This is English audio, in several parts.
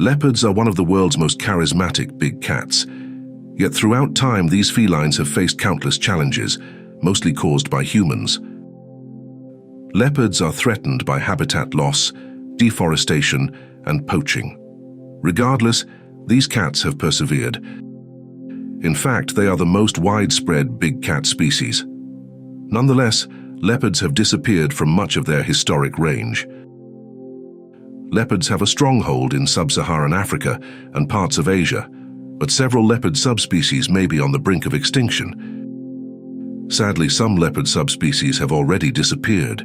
Leopards are one of the world's most charismatic big cats. Yet throughout time, these felines have faced countless challenges, mostly caused by humans. Leopards are threatened by habitat loss, deforestation, and poaching. Regardless, these cats have persevered. In fact, they are the most widespread big cat species. Nonetheless, leopards have disappeared from much of their historic range. Leopards have a stronghold in sub-Saharan Africa and parts of Asia, but several leopard subspecies may be on the brink of extinction. Sadly, some leopard subspecies have already disappeared.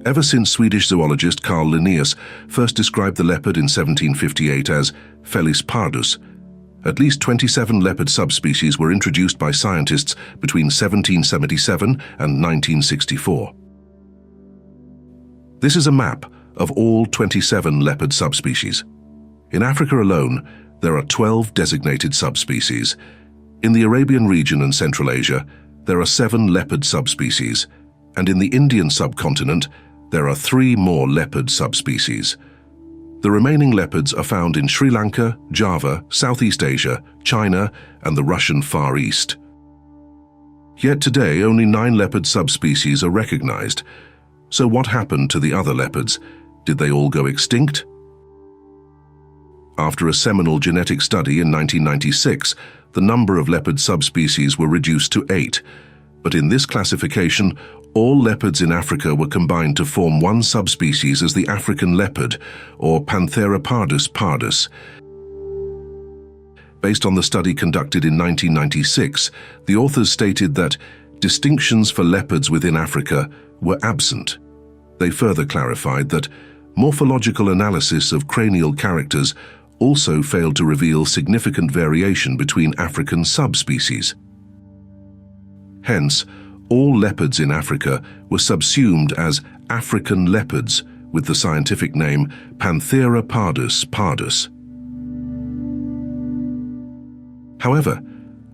Ever since Swedish zoologist Carl Linnaeus first described the leopard in 1758 as Felis pardus, at least 27 leopard subspecies were introduced by scientists between 1777 and 1964. This is a map of all 27 leopard subspecies. In Africa alone, there are 12 designated subspecies. In the Arabian region and Central Asia, there are 7 leopard subspecies, and in the Indian subcontinent, there are 3 more leopard subspecies. The remaining leopards are found in Sri Lanka, Java, Southeast Asia, China, and the Russian Far East. Yet today, only 9 leopard subspecies are recognized. So what happened to the other leopards? Did they all go extinct? After a seminal genetic study in 1996, the number of leopard subspecies were reduced to 8. But in this classification, all leopards in Africa were combined to form one subspecies as the African leopard, or Panthera pardus pardus. Based on the study conducted in 1996, the authors stated that distinctions for leopards within Africa were absent. They further clarified that morphological analysis of cranial characters also failed to reveal significant variation between African subspecies. Hence, all leopards in Africa were subsumed as African leopards with the scientific name Panthera pardus pardus. However,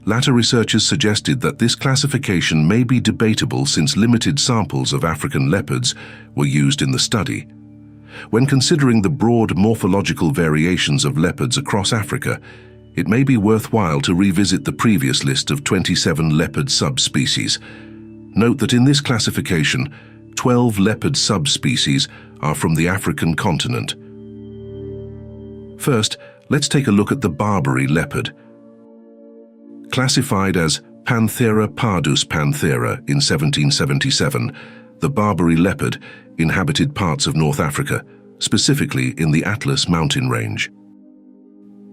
latter researchers suggested that this classification may be debatable since limited samples of African leopards were used in the study. When considering the broad morphological variations of leopards across Africa, it may be worthwhile to revisit the previous list of 27 leopard subspecies. Note that in this classification, 12 leopard subspecies are from the African continent. First, let's take a look at the Barbary leopard. Classified as Panthera pardus panthera in 1777, the Barbary leopard inhabited parts of North Africa, specifically in the Atlas mountain range.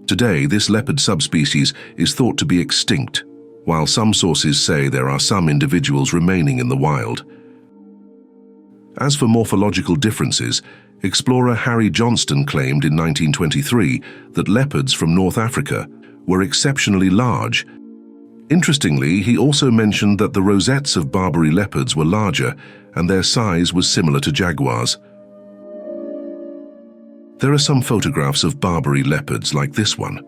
Today, this leopard subspecies is thought to be extinct, while some sources say there are some individuals remaining in the wild. As for morphological differences, explorer Harry Johnston claimed in 1923 that leopards from North Africa were exceptionally large. Interestingly, he also mentioned that the rosettes of Barbary leopards were larger and their size was similar to jaguars. There are some photographs of Barbary leopards like this one.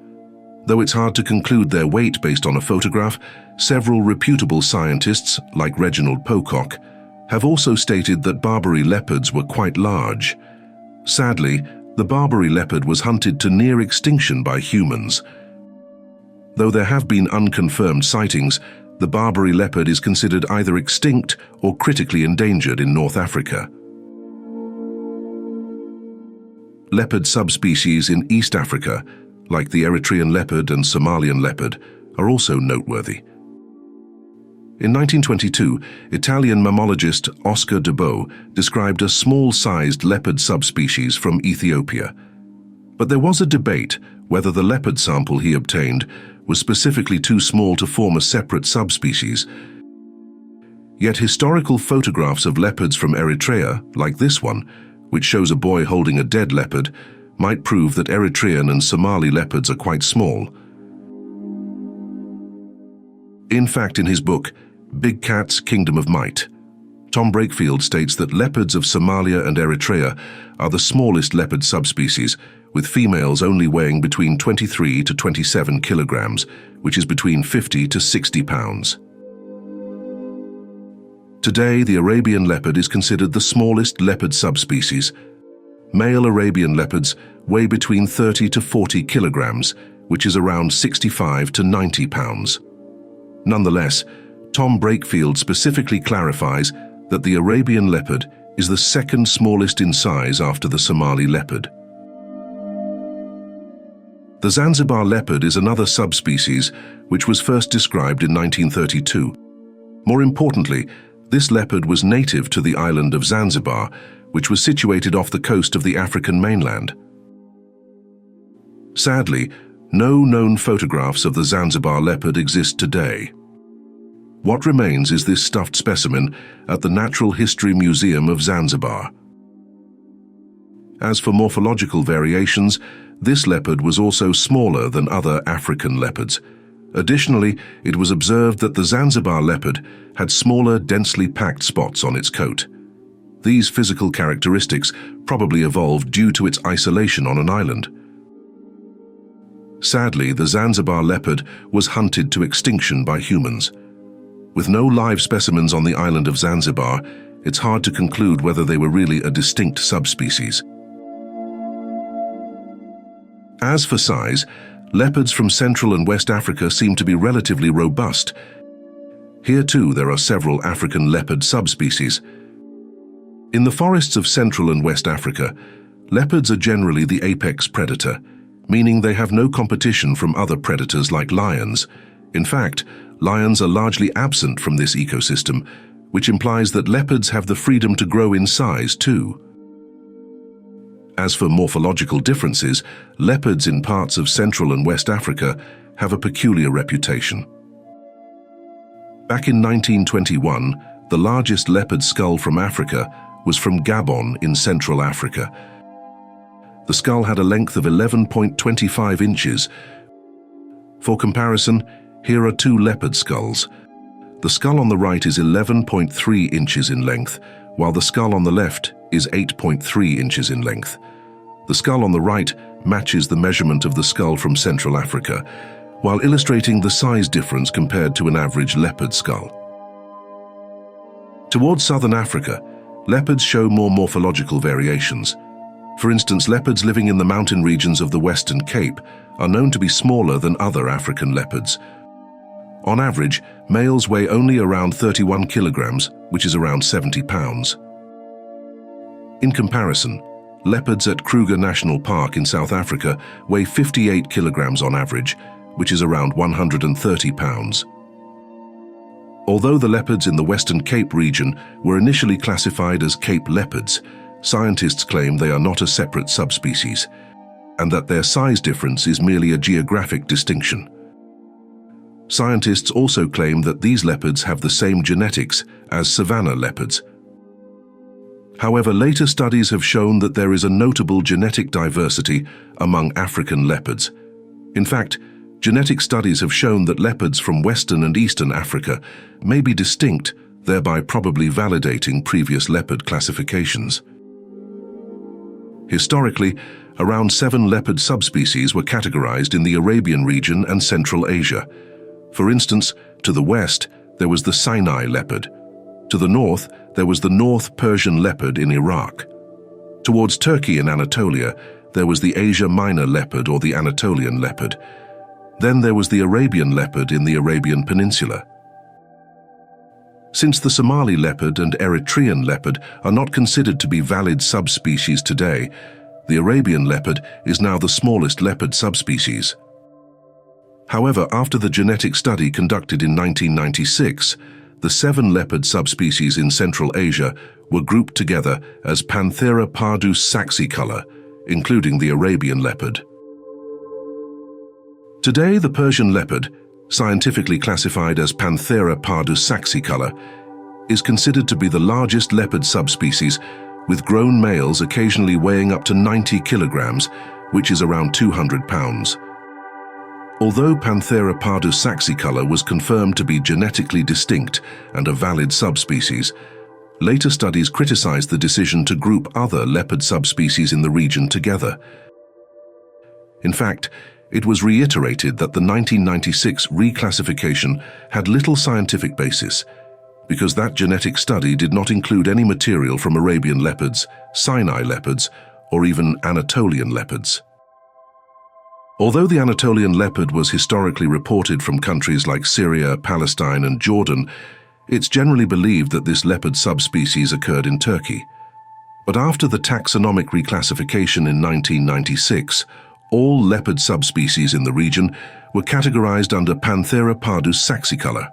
Though it's hard to conclude their weight based on a photograph, several reputable scientists, like Reginald Pocock, have also stated that Barbary leopards were quite large. Sadly, the Barbary leopard was hunted to near extinction by humans. Though there have been unconfirmed sightings, the Barbary leopard is considered either extinct or critically endangered in North Africa. Leopard subspecies in East Africa, like the Eritrean leopard and Somalian leopard, are also noteworthy. In 1922, Italian mammologist Oscar de Bo described a small-sized leopard subspecies from Ethiopia. But there was a debate whether the leopard sample he obtained was specifically too small to form a separate subspecies. Yet historical photographs of leopards from Eritrea, like this one, which shows a boy holding a dead leopard, might prove that Eritrean and Somali leopards are quite small. In fact, in his book, Big Cats, Kingdom of Might, Tom Brakefield states that leopards of Somalia and Eritrea are the smallest leopard subspecies, with females only weighing between 23 to 27 kilograms, which is between 50 to 60 pounds. Today, the Arabian leopard is considered the smallest leopard subspecies. Male Arabian leopards weigh between 30 to 40 kilograms, which is around 65 to 90 pounds. Nonetheless, Tom Brakefield specifically clarifies that the Arabian leopard is the second smallest in size after the Somali leopard. The Zanzibar leopard is another subspecies which was first described in 1932. More importantly, this leopard was native to the island of Zanzibar, which was situated off the coast of the African mainland. Sadly, no known photographs of the Zanzibar leopard exist today. What remains is this stuffed specimen at the Natural History Museum of Zanzibar. As for morphological variations, this leopard was also smaller than other African leopards. Additionally, it was observed that the Zanzibar leopard had smaller, densely packed spots on its coat. These physical characteristics probably evolved due to its isolation on an island. Sadly, the Zanzibar leopard was hunted to extinction by humans. With no live specimens on the island of Zanzibar, it's hard to conclude whether they were really a distinct subspecies. As for size, leopards from Central and West Africa seem to be relatively robust. Here too there are several African leopard subspecies. In the forests of Central and West Africa, leopards are generally the apex predator, meaning they have no competition from other predators like lions. In fact, lions are largely absent from this ecosystem, which implies that leopards have the freedom to grow in size too. As for morphological differences, leopards in parts of Central and West Africa have a peculiar reputation. Back in 1921, the largest leopard skull from Africa was from Gabon in Central Africa. The skull had a length of 11.25 inches. For comparison, here are two leopard skulls. The skull on the right is 11.3 inches in length, while the skull on the left is 8.3 inches in length. The skull on the right matches the measurement of the skull from Central Africa, while illustrating the size difference compared to an average leopard skull. Towards southern Africa, leopards show more morphological variations. For instance, leopards living in the mountain regions of the Western Cape are known to be smaller than other African leopards. On average, males weigh only around 31 kilograms, which is around 70 pounds. In comparison, leopards at Kruger National Park in South Africa weigh 58 kilograms on average, which is around 130 pounds. Although the leopards in the Western Cape region were initially classified as Cape leopards, scientists claim they are not a separate subspecies, and that their size difference is merely a geographic distinction. Scientists also claim that these leopards have the same genetics as savanna leopards. However, later studies have shown that there is a notable genetic diversity among African leopards. In fact, genetic studies have shown that leopards from Western and Eastern Africa may be distinct, thereby probably validating previous leopard classifications. Historically, around 7 leopard subspecies were categorized in the Arabian region and Central Asia. For instance, to the west, there was the Sinai leopard. To the north, there was the North Persian leopard in Iraq. Towards Turkey and Anatolia, there was the Asia Minor leopard or the Anatolian leopard. Then there was the Arabian leopard in the Arabian Peninsula. Since the Somali leopard and Eritrean leopard are not considered to be valid subspecies today, the Arabian leopard is now the smallest leopard subspecies. However, after the genetic study conducted in 1996, the 7 leopard subspecies in Central Asia were grouped together as Panthera pardus saxicolor, including the Arabian leopard. Today, the Persian leopard, scientifically classified as Panthera pardus saxicolor, is considered to be the largest leopard subspecies, with grown males occasionally weighing up to 90 kilograms, which is around 200 pounds. Although Panthera pardus saxicolor was confirmed to be genetically distinct and a valid subspecies, later studies criticized the decision to group other leopard subspecies in the region together. In fact, it was reiterated that the 1996 reclassification had little scientific basis. because that genetic study did not include any material from Arabian leopards, Sinai leopards, or even Anatolian leopards. Although the Anatolian leopard was historically reported from countries like Syria, Palestine, and Jordan, it's generally believed that this leopard subspecies occurred in Turkey. But after the taxonomic reclassification in 1996, all leopard subspecies in the region were categorized under Panthera pardus saxicolor.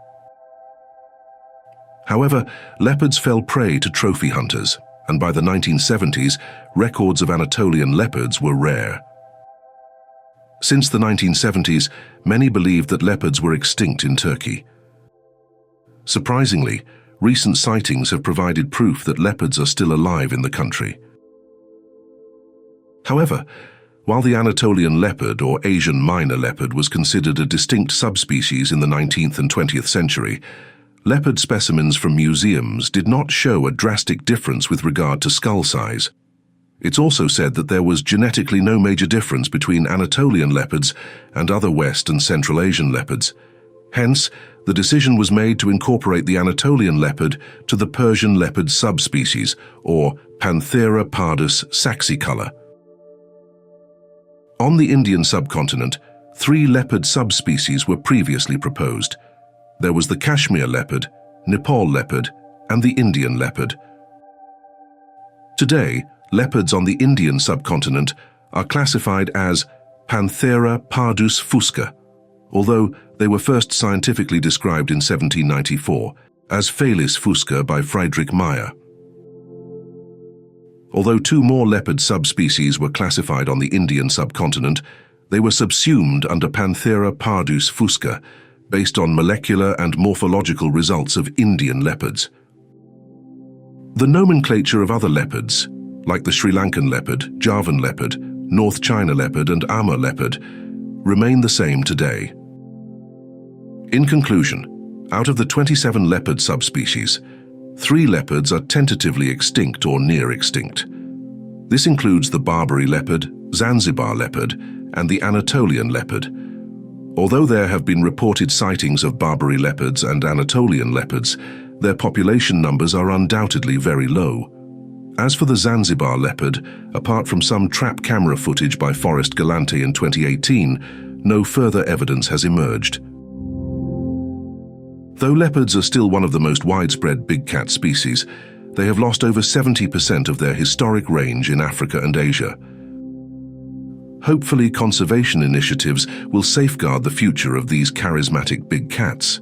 However, leopards fell prey to trophy hunters, and by the 1970s, records of Anatolian leopards were rare. Since the 1970s, many believed that leopards were extinct in Turkey. Surprisingly, recent sightings have provided proof that leopards are still alive in the country. However, while the Anatolian leopard or Asian minor leopard was considered a distinct subspecies in the 19th and 20th century, leopard specimens from museums did not show a drastic difference with regard to skull size. It's also said that there was genetically no major difference between Anatolian leopards and other West and Central Asian leopards. Hence, the decision was made to incorporate the Anatolian leopard to the Persian leopard subspecies, or Panthera pardus saxicolor. On the Indian subcontinent, 3 leopard subspecies were previously proposed. There was the Kashmir leopard, Nepal leopard, and the Indian leopard. Today, leopards on the Indian subcontinent are classified as Panthera pardus fusca, although they were first scientifically described in 1794 as Felis fusca by Friedrich Meyer. Although 2 more leopard subspecies were classified on the Indian subcontinent, they were subsumed under Panthera pardus fusca based on molecular and morphological results of Indian leopards. The nomenclature of other leopards, like the Sri Lankan leopard, Javan leopard, North China leopard, and Amur leopard, remain the same today. In conclusion, out of the 27 leopard subspecies, 3 leopards are tentatively extinct or near extinct. This includes the Barbary leopard, Zanzibar leopard, and the Anatolian leopard. Although there have been reported sightings of Barbary leopards and Anatolian leopards, their population numbers are undoubtedly very low. As for the Zanzibar leopard, apart from some trap camera footage by Forrest Galante in 2018, no further evidence has emerged. Though leopards are still one of the most widespread big cat species, they have lost over 70% of their historic range in Africa and Asia. Hopefully, conservation initiatives will safeguard the future of these charismatic big cats.